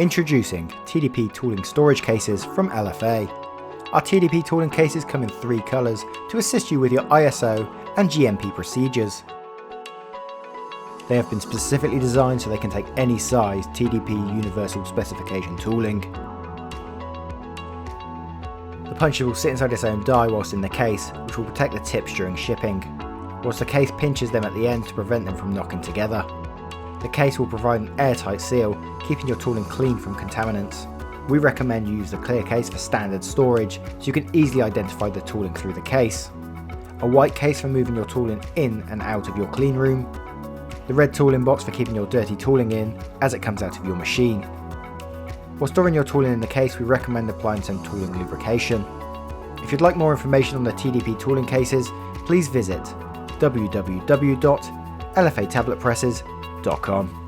Introducing TDP tooling storage cases from LFA. Our TDP tooling cases come in 3 colours to assist you with your ISO and GMP procedures. They have been specifically designed so they can take any size TDP universal specification tooling. The punches will sit inside its own die whilst in the case, which will protect the tips during shipping, whilst the case pinches them at the end to prevent them from knocking together. The case will provide an airtight seal, keeping your tooling clean from contaminants. We recommend you use the clear case for standard storage, so you can easily identify the tooling through the case. A white case for moving your tooling in and out of your clean room. The red tooling box for keeping your dirty tooling in as it comes out of your machine. While storing your tooling in the case, we recommend applying some tooling lubrication. If you'd like more information on the TDP tooling cases, please visit www.lfatabletpresses.com.